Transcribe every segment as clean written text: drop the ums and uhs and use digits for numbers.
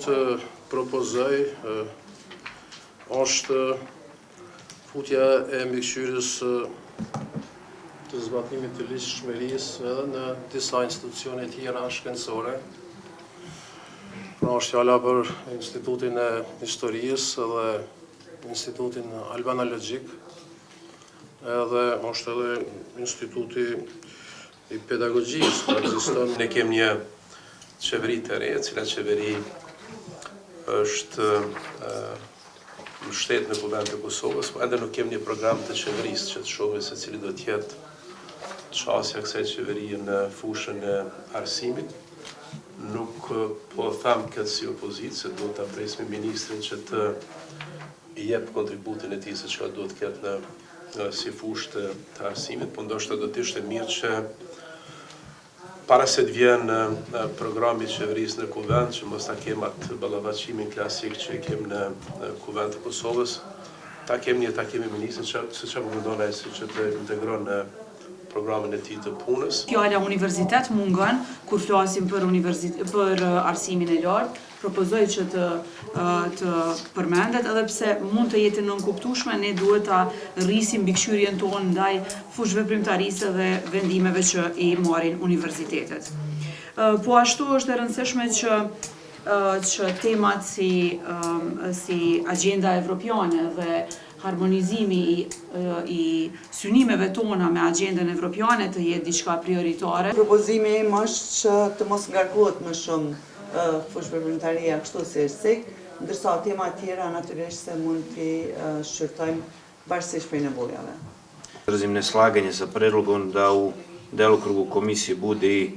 të propozoj është futja e mbikëqyrjes të zbatimit të ligjshmërisë edhe në disa institucione tjera shkencore. Pra është fjala për Institutin e Historisë dhe Institutin Albanologjik, edhe është edhe Instituti i Pedagogjisë që ekziston. Ne kemi një qeveri të re, cila qeveri është mbështet në Kuvendin e Kosovës, por ende nuk kemi një program të qeverisë që të shohim se cili do të jetë çësia e kësaj qeverie në fushën e arsimit. Nuk po them këtë si opozicë, se duhet ta presim ministrin që të jep kontributin e tij se çka duhet të ketë në si fushë të arsimit, por ndoshta do të ishte mirë që para se të vjen programi i qeverisë në Kuvend, që mos ta kemë atë ballavaçimin klasik që e kemi në Kuvend të Kosovës, ta kemi një takim me ministrin se çfarë mundon ai që të integron në programin e tij të punës. Fjala universitet mungon kur flasim për arsimin e lartë. Propozoj që të përmendet, edhe pse mund të jetë nënkuptueshme, ne duhet ta rrisim mbikëqyrjen tonë ndaj fushëveprimtarisë dhe vendimeve që i marrin universitetet. Po ashtu është e rëndësishme që temat si agenda evropiane dhe harmonizimi i synimeve tona me agendën evropiane të jetë diçka prioritare. Propozimi im është që të mos ngarkohet më shumë fushëveprimtaria kështu si është, ndërsa tema tjera natyrisht se mund t'i shqyrtojmë varësisht prej nevojave. Izrazim neslaganje sa predlogom da u delokrugu komisije bude i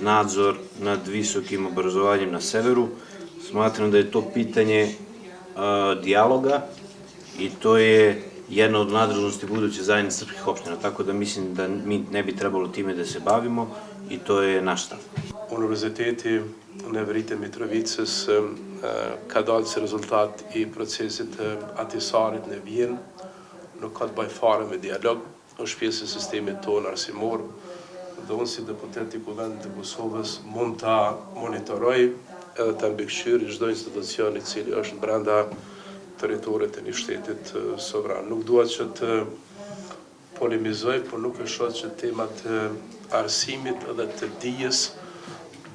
nadzor nad visokim obrazovanjem na severu. Smatram da je to pitanje dijaloga i to je jedna od nadležnosti buduće zajednice srpskih opština, tako da mislim da mi ne bi trebalo time da se bavimo i to je naš stav. Universiteti në Veritë e Mitrovicës ka dalë si rezultat i procesit të atisarit në Vjenë, nuk ka të bëjë fare me dialog, është pjesë e sistemit tonë arsimor, dhe unë si deputet i Kuvendit të Kosovës mund ta monitoroj edhe ta mbikëqyr çdo institucion i cili është brenda territorit të një shtetit sovran. Nuk dua që të polemizoj, por nuk e shoh që temat e arsimit edhe të dijes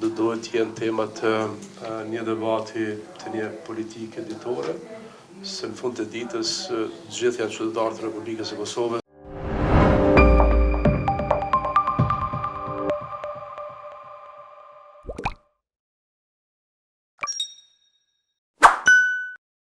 duhet të jenë temat të një debati të një politike ditore, se në fund të ditës gjithë janë qytetarë të Republikës së Kosovës.